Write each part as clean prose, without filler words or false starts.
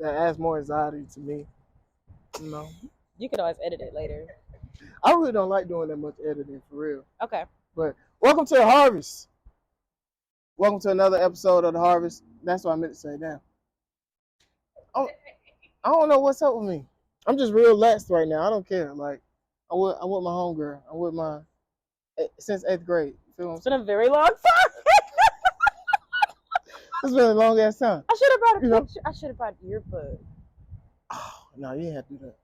that adds more anxiety to me. You know, You could always edit it later. I really don't like doing that much editing for real. Okay. But welcome to the Harvest. Welcome to another episode of the Harvest. That's what I meant to say now. I don't know what's up with me. I'm just real relaxed right now. I don't care. Like I'm with my homegirl. I'm with my since 8th grade. You feel what I'm It's been saying? a very long time. It's been a long ass time. I should have brought a picture. I should have brought your book. Oh, no, you didn't have to do that.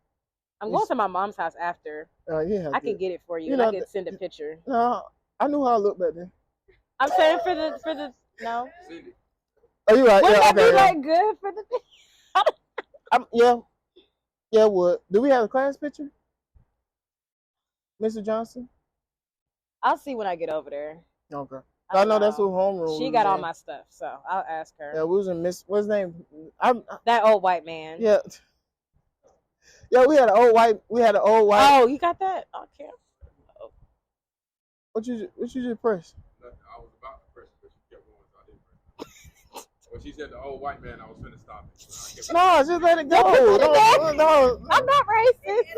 I'm going to my mom's house after. You didn't have I to. could get it for you, You and know, I could send a picture. No, I knew how I looked back then. I'm saying for the no. Oh, you right? Wouldn't Yeah, that be okay. like good for the? Yeah. What? Do we have a class picture, Mr. Johnson? I'll see when I get over there. Okay. I know that's what homeroom. She got all my stuff, so I'll ask her. Yeah, we was in Miss. What's his name? That old white man. Yeah. Yeah, we had an old white. Oh, you got that? Okay. Oh. What you just press? I was about to press it, but she kept going, so I didn't press it. When she said the old white man, I was finna stop it. So no, just let it go. No. I'm not racist.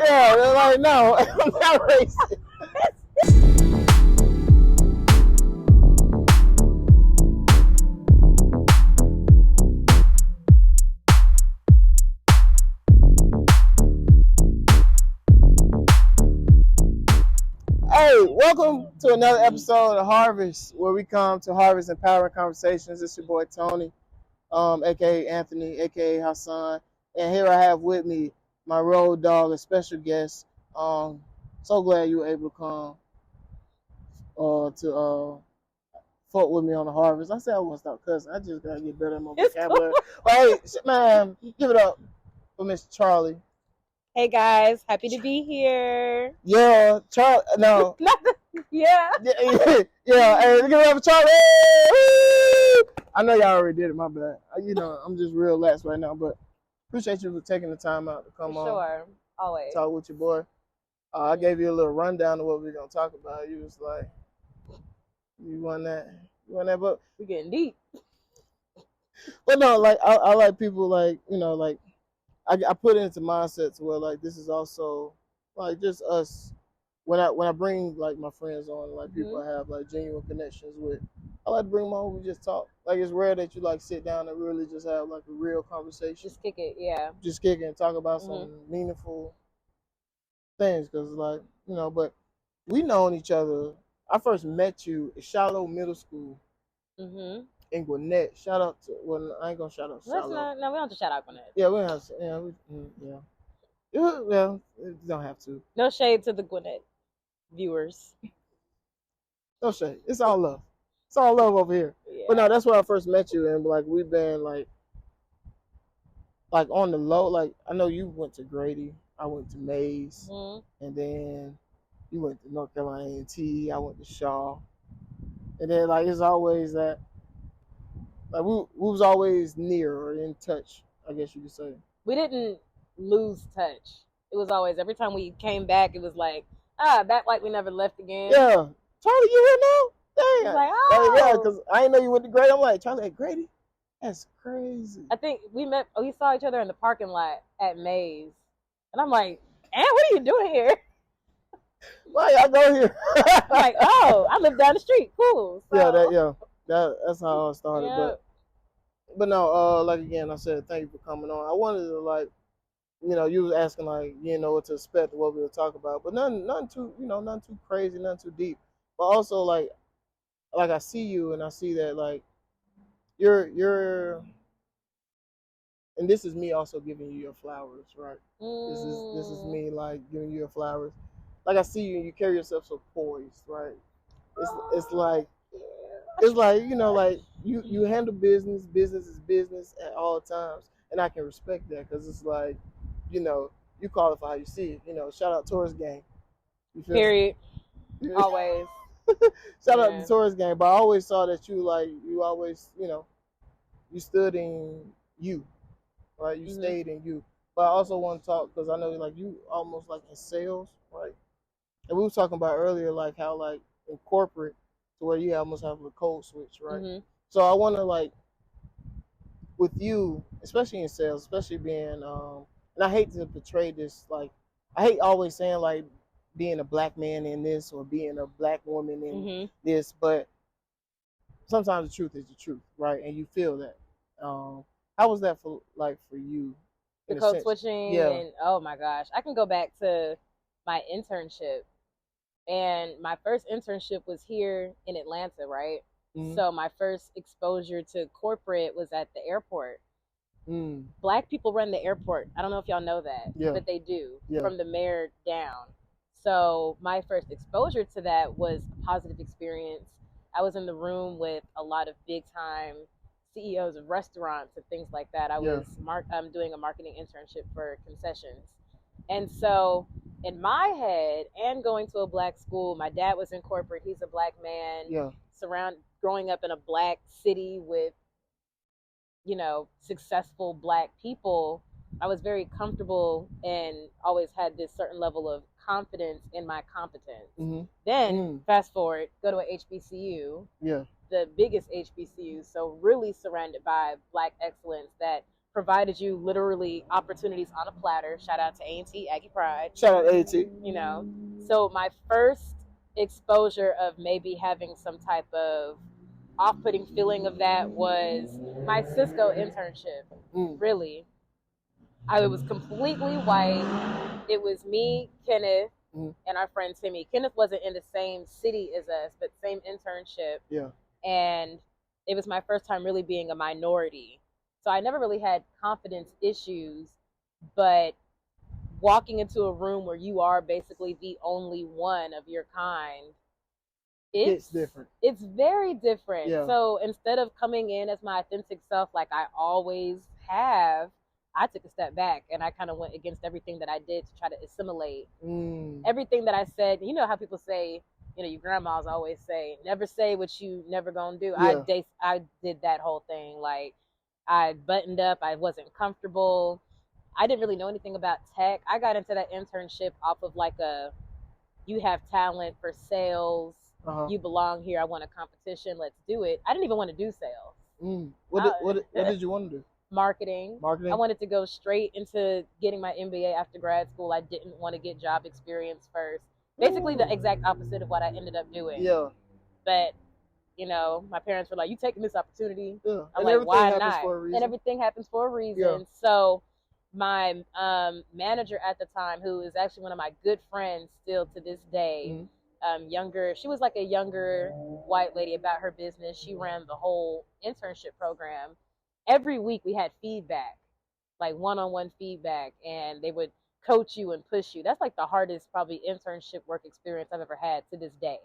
Yeah, they're like, no, I'm not racist. Hey, welcome to another episode of Harvest, where we come to Harvest Empowering Conversations. It's your boy Tony, aka Anthony, aka Hassan, and here I have with me my road dog, a special guest. So glad you were able to come to fuck with me on the Harvest. I said I won't stop cussing. I just gotta get better at my vocabulary. But hey, man, give it up for Miss Charley. Hey guys, happy to be here. Yeah, Charley. No. Yeah. Yeah. Hey, give it up for Charley. I know y'all already did it. My bad. I'm just real relaxed right now, but appreciate you for taking the time out to come on. Sure, always. Talk with your boy. I gave you a little rundown of what we're gonna talk about. You was like, you want that, but We're getting deep. But no, like I like people like like I put it into mindsets where like this is also like just us. When I bring like my friends on, like people I have like genuine connections with, I like to bring them on. We just talk. Like it's rare that you like sit down and really just have like a real conversation. Just kick it, yeah. Just kick it and talk about some meaningful things, cause like but we known each other. I first met you at Shiloh Middle School in Gwinnett. Shout out to I ain't gonna shout out Shiloh. No, we don't have to shout out Gwinnett. Yeah, we don't have to. Well, you don't have to. No shade to the Gwinnett viewers. No shade. It's all love. It's all love over here. Yeah. But no, that's where I first met you, and like we've been like on the low. Like I know you went to Grady, I went to Mays, and then you went to North Carolina A&T. I went to Shaw, and then like it's always that. Like we was always near or in touch, I guess you could say. We didn't lose touch. It was always every time we came back, it was like back like we never left again. Yeah, Charley, you here now? Dang. Like, oh. Yeah, because I didn't know you went to Grady. I'm like, Charley at Grady? That's crazy. I think we saw each other in the parking lot at Mays. And I'm like, what are you doing here? Why y'all go here? I'm like, oh, I live down the street. Cool. So, that's how I started. Yeah. But no, like again, I said thank you for coming on. I wanted to like, you was asking like, what to expect, what we were talking about, but nothing too, nothing too crazy, nothing too deep. But also like I see you and I see that like you're, and this is me also giving you your flowers, right? This is me like giving you your flowers. Like I see you and you carry yourself so poised, right? It's like like you handle business is business at all times, and I can respect that because it's like you call it for how you see it. Shout out Taurus Gang. Period. Always. Shout out to Taurus Gang, but I always saw that you always you stood in you, right? You stayed in you. But I also want to talk because I know like you almost like in sales, right? And we were talking about earlier like how like in corporate to where you almost have a code switch, right? So I want to like with you, especially in sales, especially being, and I hate to portray this, like, I hate always saying, like, being a black man in this or being a black woman in this, but sometimes the truth is the truth, right? And you feel that. How was that for you? The code switching, and oh my gosh, I can go back to my internship, and my first internship was here in Atlanta, right? So my first exposure to corporate was at the airport. Black people run the airport. I don't know if y'all know that, but they do, from the mayor down. So my first exposure to that was a positive experience. I was in the room with a lot of big time CEOs of restaurants and things like that. I was doing a marketing internship for concessions. And so in my head, and going to a black school, my dad was in corporate, he's a black man, growing up in a black city with, you know, successful black people, I was very comfortable and always had this certain level of confidence in my competence. Then fast forward, go to a HBCU, the biggest HBCU, so really surrounded by black excellence that provided you literally opportunities on a platter. Shout out to A&T, Aggie Pride. Shout out A&T. You know, so my first exposure of maybe having some type of off-putting feeling of that was my Cisco internship. Really, I was completely white. It was me, Kenneth, and our friend Timmy. Kenneth wasn't in the same city as us, but same internship. And it was my first time really being a minority. So I never really had confidence issues, but walking into a room where you are basically the only one of your kind, it's different. It's very different. So instead of coming in as my authentic self like I always have, I took a step back and I kind of went against everything that I did to try to assimilate. Everything that I said, you know how people say, you know, your grandmas always say, never say what you never gonna do. I did that whole thing. Like, I buttoned up, I wasn't comfortable. I didn't really know anything about tech. I got into that internship off of like you have talent for sales. You belong here. I want a competition. Let's do it. I didn't even want to do sales. What did you want to do? Marketing. I wanted to go straight into getting my MBA after grad school. I didn't want to get job experience first. Basically the exact opposite of what I ended up doing. But, you know, my parents were like, you taking this opportunity? I'm like, why not? And everything happens for a reason. So my manager at the time, who is actually one of my good friends still to this day, she was like a younger white lady about her business. She ran the whole internship program. Every week we had feedback, like one-on-one feedback, and they would coach you and push you. That's like the hardest probably internship work experience I've ever had to this day.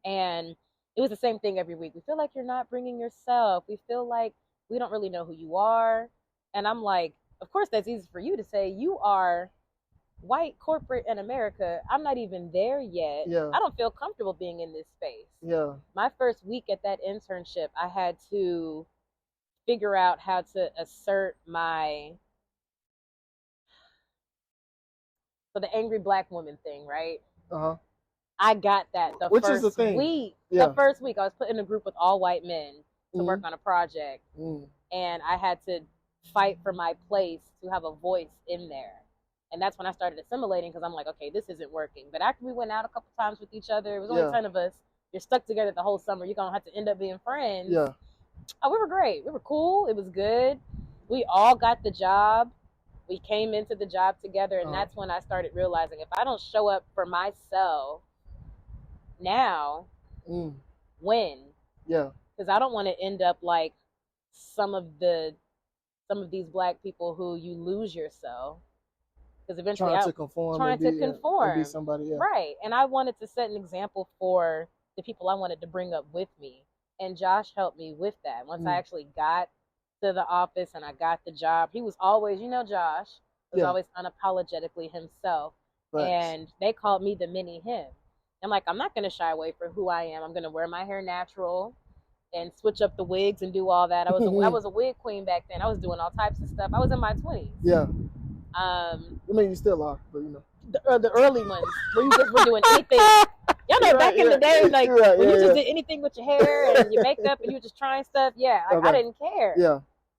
And it was the same thing every week. We feel like you're not bringing yourself. We feel like we don't really know who you are. And I'm like, of course that's easy for you to say. You are white corporate in America. I'm not even there yet. I don't feel comfortable being in this space. My first week at that internship, I had to figure out how to assert the angry black woman thing, right? I got that the first week. The first week I was put in a group with all white men to work on a project. And I had to fight for my place to have a voice in there. And that's when I started assimilating, because I'm like, okay, this isn't working. But after we went out a couple times with each other, it was only 10 of us. You're stuck together the whole summer. You're going to have to end up being friends. Oh, we were great. We were cool. It was good. We all got the job. We came into the job together. And that's when I started realizing, if I don't show up for myself now, when? Because I don't want to end up like some of these black people who you lose yourself. Because eventually trying to conform and be somebody else. Right. And I wanted to set an example for the people I wanted to bring up with me. And Josh helped me with that. Once I actually got to the office and I got the job, he was always, you know, Josh was always unapologetically himself. And they called me the mini him. I'm like, I'm not going to shy away from who I am. I'm going to wear my hair natural and switch up the wigs and do all that. I was a wig queen back then. I was doing all types of stuff. I was in my 20s. I mean, you still are, but you know. The early ones where you just were doing anything. Y'all know back in the day, like when you just did anything with your hair and your makeup and you were just trying stuff. I didn't care.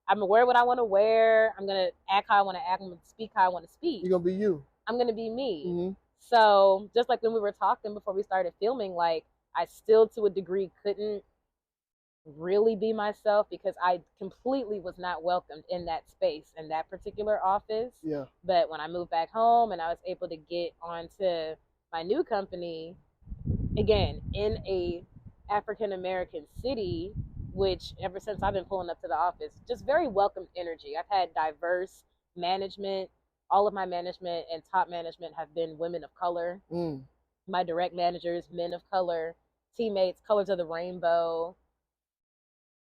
I'm gonna wear what I want to wear. I'm gonna act how I want to act. I'm gonna speak how I want to speak. You're gonna be you. I'm gonna be me. Mm-hmm. So just like when we were talking before we started filming, like I still to a degree couldn't really be myself because I completely was not welcomed in that space, in that particular office. Yeah. But when I moved back home and I was able to get onto my new company, again, in a African American city, which ever since I've been pulling up to the office, just very welcomed energy. I've had diverse management. All of my management and top management have been women of color. My direct managers, men of color, teammates, colors of the rainbow.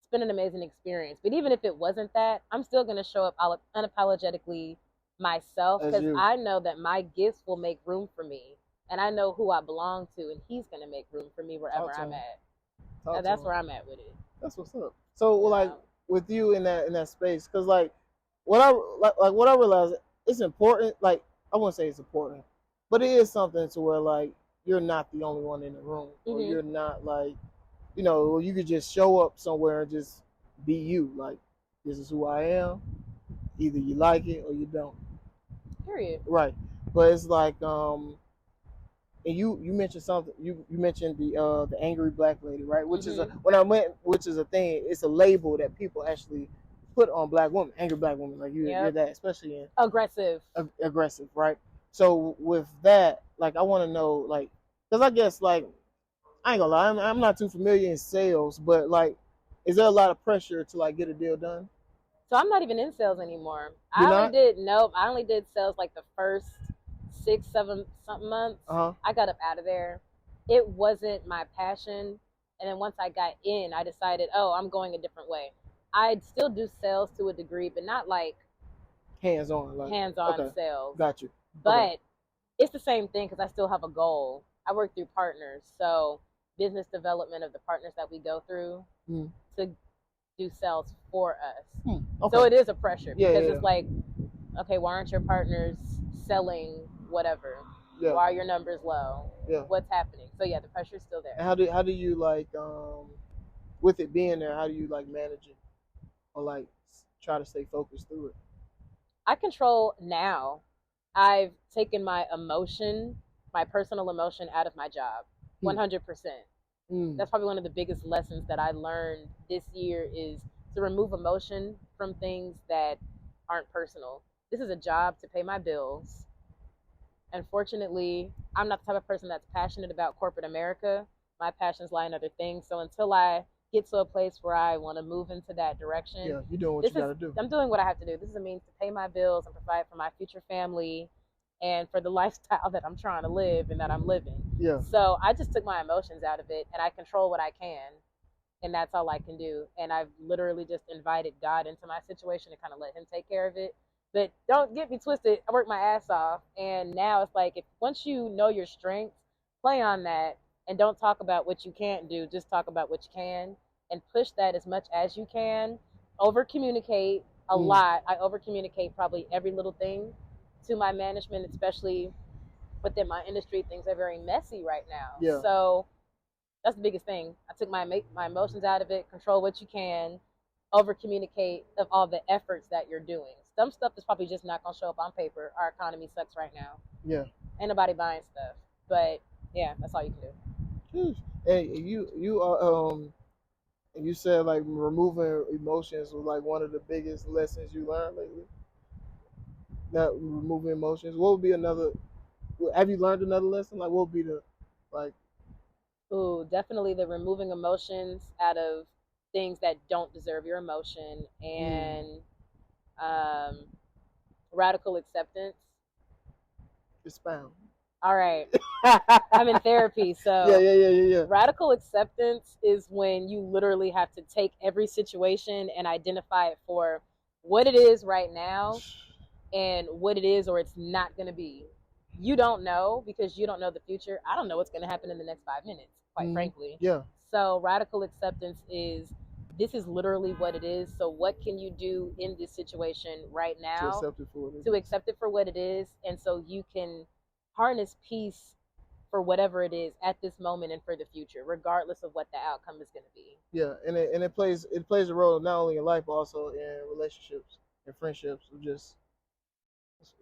It's been an amazing experience. But even if it wasn't that, I'm still going to show up unapologetically myself because I know that my gifts will make room for me. And I know who I belong to, and he's going to make room for me wherever I'm at. And that's where I'm at with it. That's what's up. So, like, with you in that space, because like what I realized, it's important. Like, I wouldn't say it's important, but it is something to where like you're not the only one in the room, or you're not like, you know, you could just show up somewhere and just be you. Like, this is who I am. Either you like it or you don't. Period. Right. But it's like and you mentioned something. You mentioned the angry black lady, right? Which is which is a thing. It's a label that people actually put on black women, angry black women, like you hear that, especially in aggressive, right? So with that, like, I want to know, like, because I guess, like, I ain't gonna lie, I'm not too familiar in sales, but like, is there a lot of pressure to like get a deal done? So I'm not even in sales anymore. I only did sales like the first 6-7 something months. I got up out of there. It wasn't my passion. And then once I got in, I decided, I'm going a different way. I'd still do sales to a degree, but not like hands-on sales. Got you. But it's the same thing because I still have a goal. I work through partners. So business development of the partners that we go through to do sales for us. So it is a pressure because it's like, okay, why aren't your partners selling whatever? Why are your numbers low? What's happening? So the pressure is still there. And how do you like with it being there, how do you like manage it or like try to stay focused through it? I control now. I've taken my personal emotion out of my job 100%. That's probably one of the biggest lessons that I learned this year is to remove emotion from things that aren't personal. This is a job to pay my bills. Unfortunately, I'm not the type of person that's passionate about corporate America. My passions lie in other things. So until I get to a place where I want to move into that direction, you're doing what you got to do. I'm doing what I have to do. This is a means to pay my bills and provide for my future family and for the lifestyle that I'm trying to live and that I'm living. So I just took my emotions out of it and I control what I can. And that's all I can do. And I've literally just invited God into my situation and kind of let him take care of it. But don't get me twisted. I worked my ass off. And now it's like, once you know your strengths, play on that and don't talk about what you can't do. Just talk about what you can and push that as much as you can. Over communicate a lot. I over communicate probably every little thing to my management, especially within my industry. Things are very messy right now. So that's the biggest thing. I took my emotions out of it, control what you can, over communicate of all the efforts that you're doing. Some stuff is probably just not gonna show up on paper. Our economy sucks right now. Ain't nobody buying stuff. But that's all you can do. Hey, you said like removing emotions was like one of the biggest lessons you learned lately. Not removing emotions. What would be another? Have you learned another lesson? Like, what would be the like? Ooh, definitely the removing emotions out of things that don't deserve your emotion and radical acceptance. Expound. All right. I'm in therapy, so yeah. Radical acceptance is when you literally have to take every situation and identify it for what it is right now and what it is or it's not going to be. You don't know because you don't know the future. I don't know what's going to happen in the next 5 minutes, quite frankly. So radical acceptance is, this is literally what it is. So what can you do in this situation right now to accept it for what it is? And so you can harness peace for whatever it is at this moment and for the future, regardless of what the outcome is going to be. Yeah, and it plays a role not only in life but also in relationships and friendships. Of just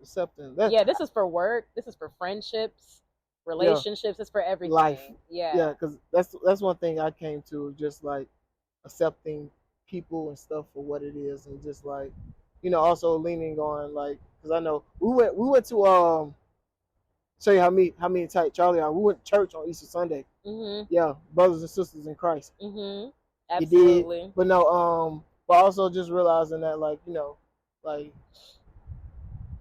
accepting that. Yeah, this is for work. This is for friendships, relationships. It's for everything. Life. Yeah. Yeah, because that's one thing I came to, just like accepting people and stuff for what it is, and just like, you know, also leaning on, like, because I know we went to show you how me tight Charley are. We went to church on Easter Sunday. Mm-hmm. Yeah, brothers and sisters in Christ. Mm-hmm. Absolutely. You did, but no, but also just realizing that, like, you know, like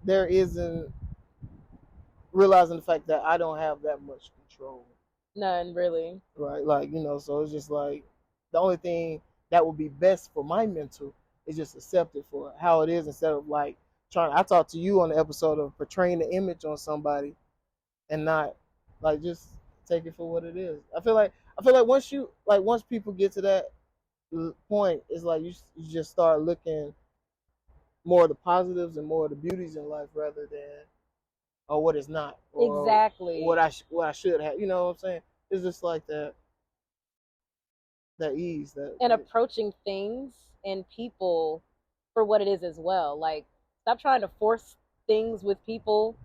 there isn't, realizing the fact that I don't have that much control. None, really. Right, like, you know, so it's just like the only thing that would be best for my mental is just accept it for how it is, instead of like trying. I talked to you on the episode of portraying the image on somebody and not, like, just take it for what it is. I feel like once people get to that point, it's like you just start looking more of the positives and more of the beauties in life rather than what it's not, or exactly what I should have. You know what I'm saying? It's just like that ease, and approaching things and people for what it is as well. Like, stop trying to force things with people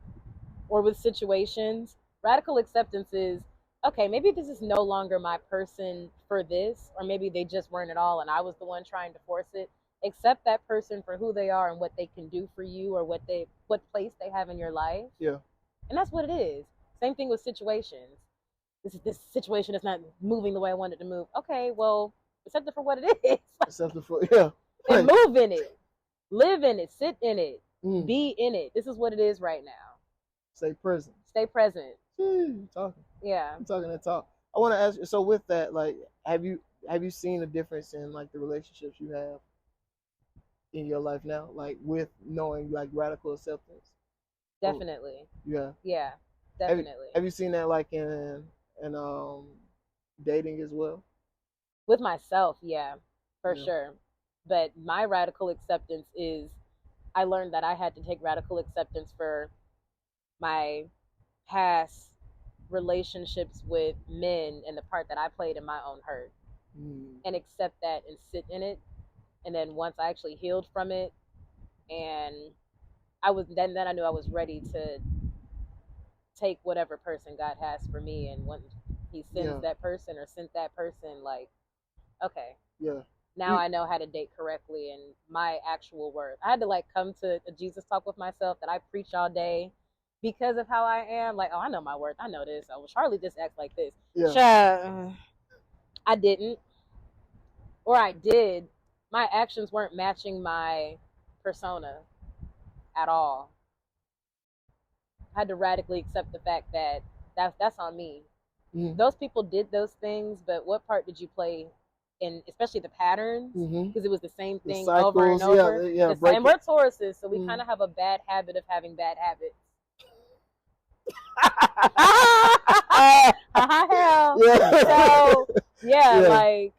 or with situations. Radical acceptance is, okay, maybe this is no longer my person for this, or maybe they just weren't at all and I was the one trying to force it. Accept that person for who they are and what they can do for you, or what place they have in your life. Yeah. And that's what it is. Same thing with situations. This situation is not moving the way I want it to move. Okay, well, accept it for what it is. Accept it for, yeah. And move in it. Live in it. Sit in it. Be in it. This is what it is right now. Stay present. Stay present. You're talking. Yeah. I'm talking that talk. I want to ask you, so with that, like, have you seen a difference in, like, the relationships you have in your life now, like, with knowing, like, radical acceptance? Definitely. Yeah. Yeah, definitely. Have you seen that, like, in dating as well? With myself, yeah, for sure. But my radical acceptance is, I learned that I had to take radical acceptance for my past relationships with men and the part that I played in my own hurt, and accept that and sit in it. And then once I actually healed from it, and then I knew I was ready to take whatever person God has for me. And when he sends that person or sent that person, like, okay, now I know how to date correctly and my actual worth. I had to, like, come to a Jesus talk with myself that I preach all day because of how I am. Like, oh, I know my worth. I know this. Oh, Charley just acts like this. I didn't. Or I did. My actions weren't matching my persona at all. I had to radically accept the fact that that's on me. Those people did those things, but what part did you play in, especially the patterns? Because it was the same thing over and over. And we're Tauruses, so we kind of have a bad habit of having bad habits. Hell. So like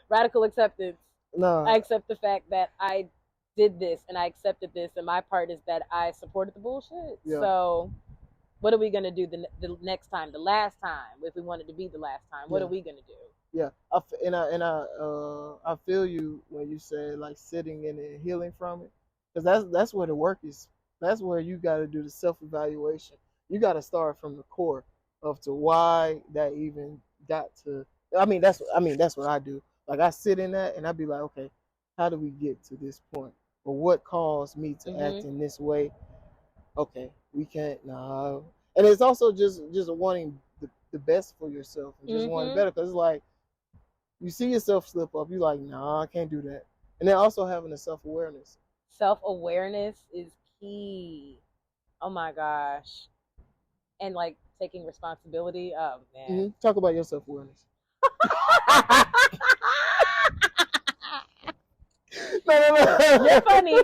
radical acceptance. No, I accept the fact that I did this and I accepted this, and my part is that I supported the bullshit. So what are we gonna do the next time, the last time, if we wanted to be the last time? What are we gonna do? I feel you when you say, like, sitting in it and healing from it, because that's where the work is. That's where you got to do the self-evaluation. You got to start from the core of to why that even got to. That's what I do. Like, I sit in that and I be like, okay, how do we get to this point? Or what caused me to act in this way? Okay, we can't. No, and it's also just wanting the best for yourself and just wanting better, because it's like you see yourself slip up, you like, nah, I can't do that. And then also having a self-awareness. Self-awareness is key. Oh my gosh. And, like, taking responsibility. Oh man. Talk about your self-awareness. No. You're funny.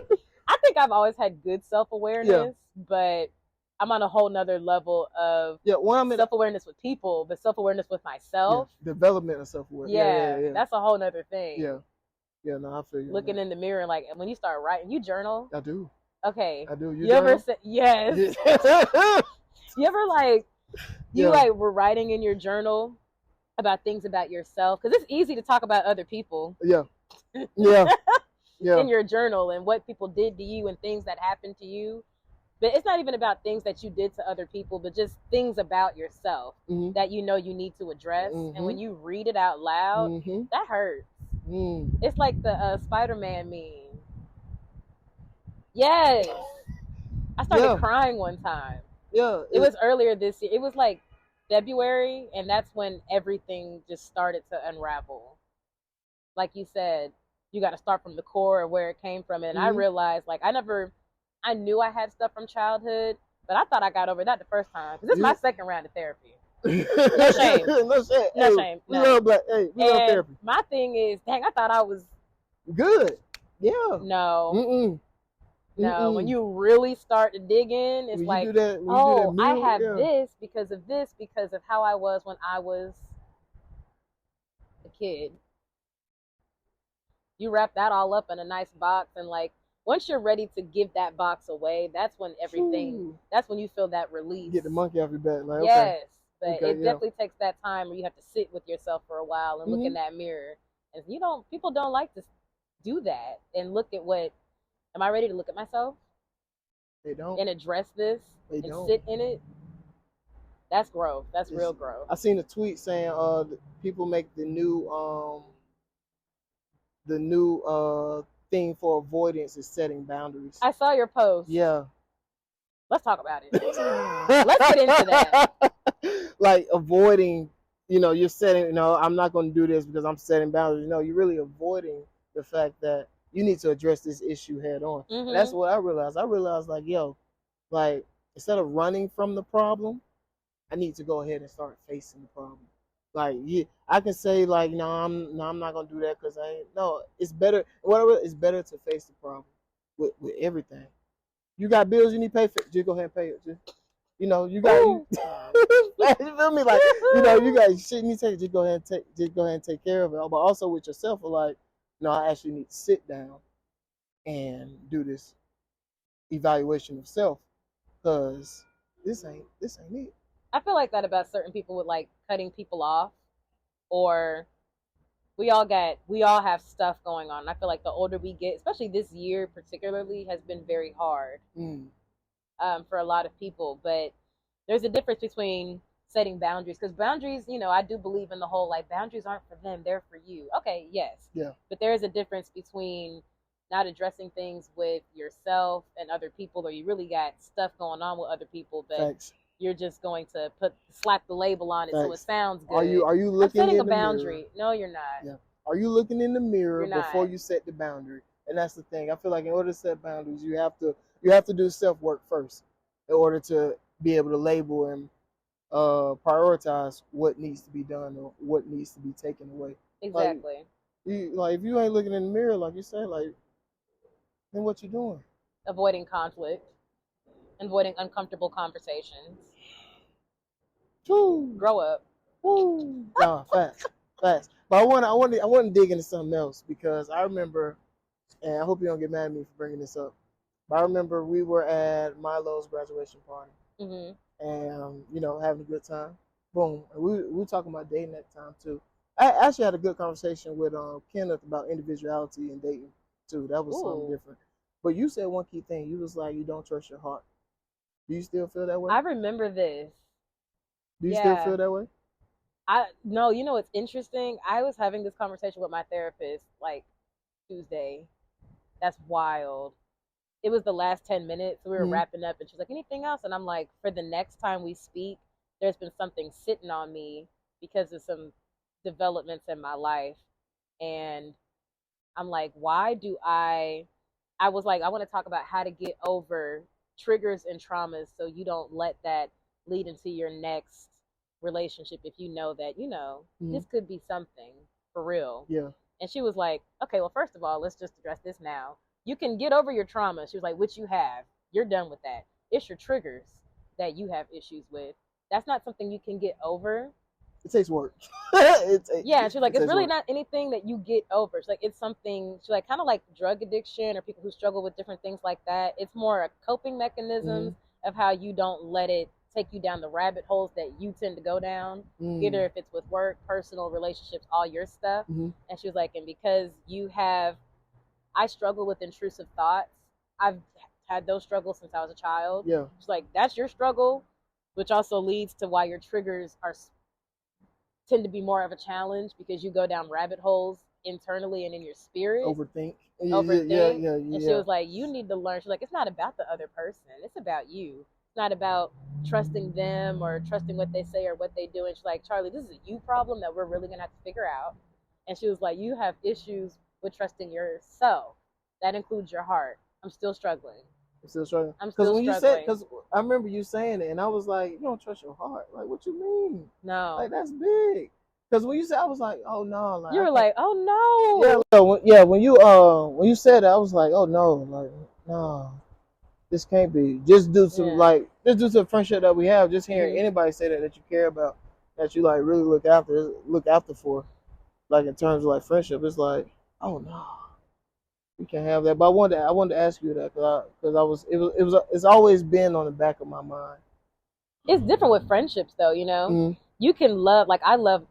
I think I've always had good self-awareness, but I'm on a whole nother level of self-awareness with people, but self-awareness with myself. Development of self-awareness. That's a whole nother thing. No, I feel you. Looking in the mirror, like, when you start writing, you journal? I do. Okay. I do. You ever say, yes. You ever, like, You like were writing in your journal about things about yourself, because it's easy to talk about other people. Yeah. In your journal and what people did to you and things that happened to you. But it's not even about things that you did to other people, but just things about yourself that you know you need to address. And when you read it out loud, that hurts. It's like the Spider-Man meme. Yes. I started crying one time. Yeah. It was earlier this year. It was like February, and that's when everything just started to unravel. Like you said, you got to start from the core of where it came from. And I realized, like, I knew I had stuff from childhood, but I thought I got over that the first time. Because this is my second round of therapy. No shame. No shame. No shame. We love therapy. My thing is, dang, I thought I was good. Yeah. No. No, when you really start to dig in, it's like, I have this because of how I was when I was a kid. You wrap that all up in a nice box, and like, once you're ready to give that box away, that's when that's when you feel that release. Get the monkey off your back. Like, yes, but it definitely takes that time where you have to sit with yourself for a while and look in that mirror. And people don't like to do that and look at am I ready to look at myself? They don't. And address this sit in it. That's growth. That's real growth. I seen a tweet saying people make the new thing for avoidance is setting boundaries. I saw your post. Yeah. Let's talk about it. Let's get into that. Like avoiding, you're setting, I'm not going to do this because I'm setting boundaries. You're really avoiding the fact that you need to address this issue head on. And that's what I realized. I realized, like, instead of running from the problem, I need to go ahead and start facing the problem. Like, I can say, like, no, I'm not gonna do that because it's better. It's better to face the problem with everything. You got bills you need to pay for, just go ahead and pay it. You got you feel me? Like, you got shit you need to take, just go ahead and take care of it. But also with yourself, like, I actually need to sit down and do this evaluation of self, because this ain't it. I feel like that about certain people with like cutting people off, or we all have stuff going on. I feel like the older we get, especially this year particularly, has been very hard for a lot of people. But there's a difference between setting boundaries, because boundaries, I do believe in the whole, like, boundaries aren't for them, they're for you. Okay, yes. Yeah. But there is a difference between not addressing things with yourself and other people, or you really got stuff going on with other people, but Thanks. You're just going to slap the label on it. Thanks. So it sounds good. Are you looking I'm setting in a boundary? Mirror? No, you're not. Yeah. Are you looking in the mirror before you set the boundary? And that's the thing. I feel like in order to set boundaries, you have to do self work first in order to be able to label and prioritize what needs to be done or what needs to be taken away. Exactly. If you ain't looking in the mirror, like you said, like, then what you doing? Avoiding conflict, avoiding uncomfortable conversations. Woo. Grow up. Woo. Nah, fast. But I want to dig into something else, because I remember, and I hope you don't get mad at me for bringing this up, but I remember we were at Milo's graduation party, and having a good time. Boom. And we were talking about dating at the time too. I actually had a good conversation with Kenneth about individuality and dating too. That was something different. But you said one key thing. You was like, you don't trust your heart. Do you still feel that way? I remember this. Do you still feel that way? No, it's interesting. I was having this conversation with my therapist like Tuesday. That's wild. It was the last 10 minutes. We were wrapping up, and she's like, anything else? And I'm like, for the next time we speak, there's been something sitting on me because of some developments in my life. And I'm like, why do I was like, I want to talk about how to get over triggers and traumas so you don't let that lead into your next relationship if you know that, this could be something for real. Yeah. And she was like, okay, well, first of all, let's just address this now. You can get over your trauma. She was like, which you have. You're done with that. It's your triggers that you have issues with. That's not something you can get over. It takes work. She's like, it's really not anything that you get over. She's like, it's something, she's like, kind of like drug addiction or people who struggle with different things like that. It's more a coping mechanisms of how you don't let it take you down the rabbit holes that you tend to go down, either if it's with work, personal, relationships, all your stuff. And she was like, and because I struggle with intrusive thoughts. I've had those struggles since I was a child. Yeah. She's like, that's your struggle, which also leads to why your triggers tend to be more of a challenge, because you go down rabbit holes internally and in your spirit. Overthink. Yeah. And she Yeah. was like, you need to learn. She's like, it's not about the other person. It's about you. It's not about trusting them or trusting what they say or what they do. And she's like, Charlie, this is a you problem that we're really going to have to figure out. And she was like, you have issues with trusting yourself. That includes your heart. I'm still struggling. I'm still struggling. Because I remember you saying it, and I was like, you don't trust your heart. Like, what you mean? No. Like, that's big. Because when you said, I was like, oh no. Like, you were like, oh no. Yeah. When you said it, I was like, oh no. Like, no, this can't be. Just due to the friendship that we have. Just hearing anybody say that you care about, that you like really look after for, like in terms of like friendship. It's like, oh no. We can have that, but I wanted to ask you that because it's always been on the back of my mind. It's different with friendships, though. You know, you can love, like I love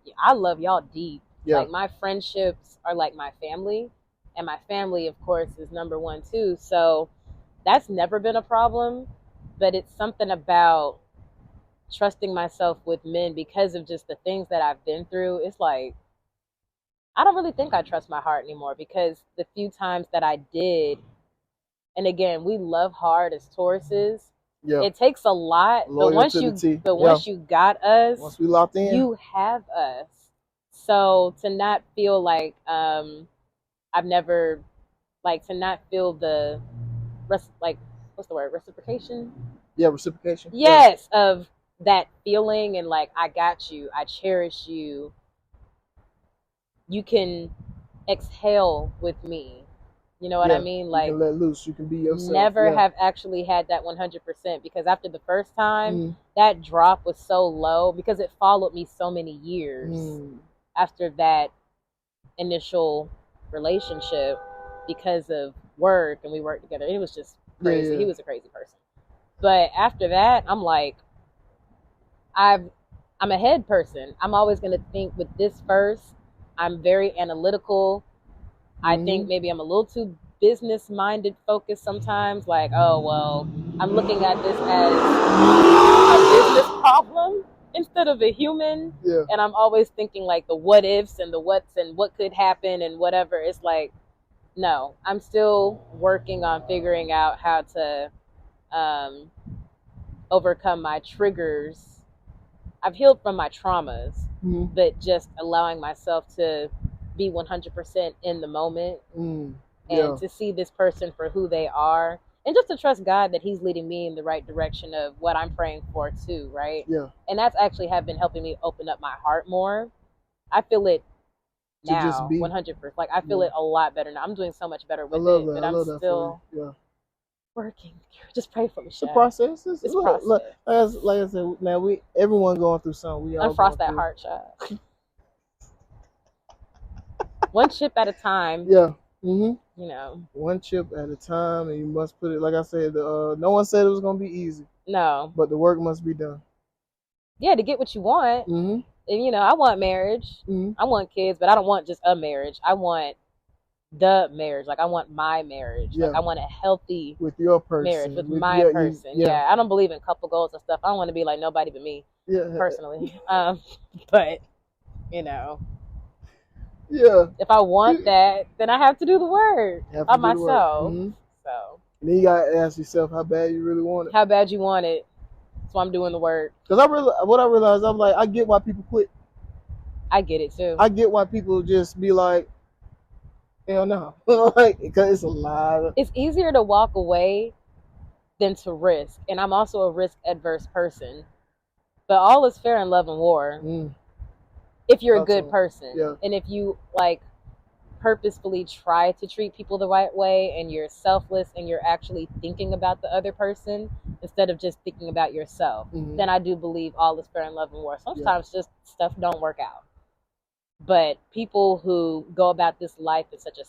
y'all deep. Yeah. Like my friendships are like my family, and my family, of course, is number one too. So that's never been a problem, but it's something about trusting myself with men because of just the things that I've been through. It's like, I don't really think I trust my heart anymore, because the few times that I did, and again, we love hard as Tauruses. Yeah. It takes a lot, but once you got us, once we locked in, you have us. So to not feel like I've never, like, to not feel the what's the word, reciprocation? Yeah, reciprocation. Yes, yeah. Of that feeling, and like, I got you, I cherish you. You can exhale with me. You know what I mean? Like, you can let loose. You can be yourself. Never have actually had that 100%, because after the first time, that drop was so low, because it followed me so many years after that initial relationship because of work, and we worked together. It was just crazy. Yeah. He was a crazy person. But after that, I'm like, I'm a head person. I'm always going to think with this first. I'm very analytical. I think maybe I'm a little too business-minded focused sometimes. Like, oh, well, I'm looking at this as a business problem instead of a human. Yeah. And I'm always thinking like the what ifs and the what's and what could happen and whatever. It's like, no, I'm still working on figuring out how to overcome my triggers. I've healed from my traumas, but just allowing myself to be 100% in the moment and to see this person for who they are, and just to trust God that He's leading me in the right direction of what I'm praying for too, right? Yeah. And that's actually have been helping me open up my heart more. I feel it now, 100%. Like, I feel it a lot better now. I'm doing so much better with it, but I'm still working. Just pray for me, Shaq. The process is process. Like I said, man, everyone going through something. We all unfrost that heart, Shaq. One chip at a time. Yeah. You know, one chip at a time, and you must put it. Like I said, no one said it was gonna be easy. No. But the work must be done. Yeah, to get what you want. And you know, I want marriage. I want kids, but I don't want just a marriage. I want the marriage. Like, I want my marriage. Yeah. Like, I want a healthy with your person, marriage with my person. Yeah, I don't believe in couple goals and stuff. I don't want to be like nobody but me. Yeah, personally. But you know. Yeah. If I want that, then I have to do the work on myself. So. And then you gotta ask yourself how bad you really want it. How bad you want it. So I'm doing the work. Because what I realized, I'm like, I get why people quit. I get it too. I get why people just be like, hell no. Like, because it's a lot. It's easier to walk away than to risk. And I'm also a risk adverse person. But all is fair in love and war. If you're a good person. Yeah. And if you like purposefully try to treat people the right way, and you're selfless and you're actually thinking about the other person instead of just thinking about yourself, then I do believe all is fair in love and war. Sometimes just stuff don't work out. But people who go about this life in such a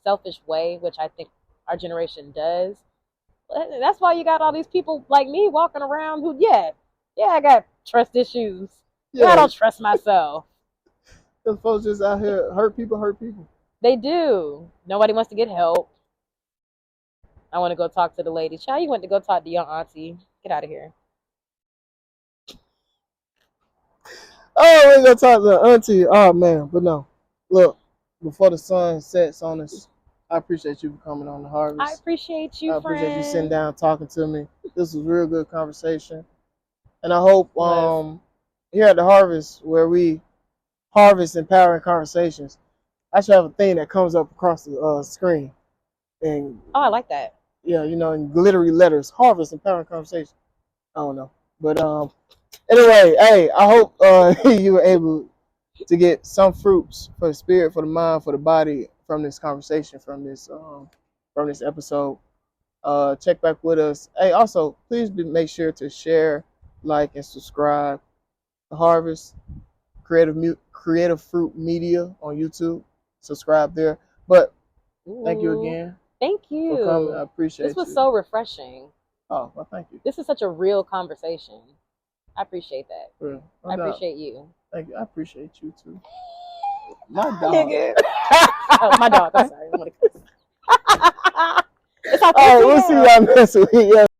selfish way, which I think our generation does, that's why you got all these people like me walking around who, yeah, Yeah, I got trust issues. Yeah, I don't trust myself. Those folks just out here hurt people. They do. Nobody wants to get help. I want to go talk to the lady. Child, you went to go talk to your auntie. Get out of here. Oh, we're gonna talk to the auntie. Oh man, but no. Look, before the sun sets on us, I appreciate you for coming on the harvest. I appreciate you, I appreciate friend. you sitting down talking to me. This was real good conversation. And I hope here at the harvest where we harvest empowering conversations, I should have a thing that comes up across the screen. And I like that. Yeah, in glittery letters, harvest empowering conversation. I don't know. But anyway, hey, I hope you were able to get some fruits for the spirit, for the mind, for the body from this conversation, from this episode. Check back with us. Hey, also, please make sure to share, like, and subscribe. The Harvest Creative Fruit Media on YouTube. Subscribe there. But thank you again. Thank you for coming. I appreciate This was so refreshing. Oh, well, thank you. This is such a real conversation. I appreciate that. Yeah, I appreciate you. Thank you. I appreciate you too. My dog. Oh, my dog. I'm sorry. It's all right, we'll see y'all next week. Yeah.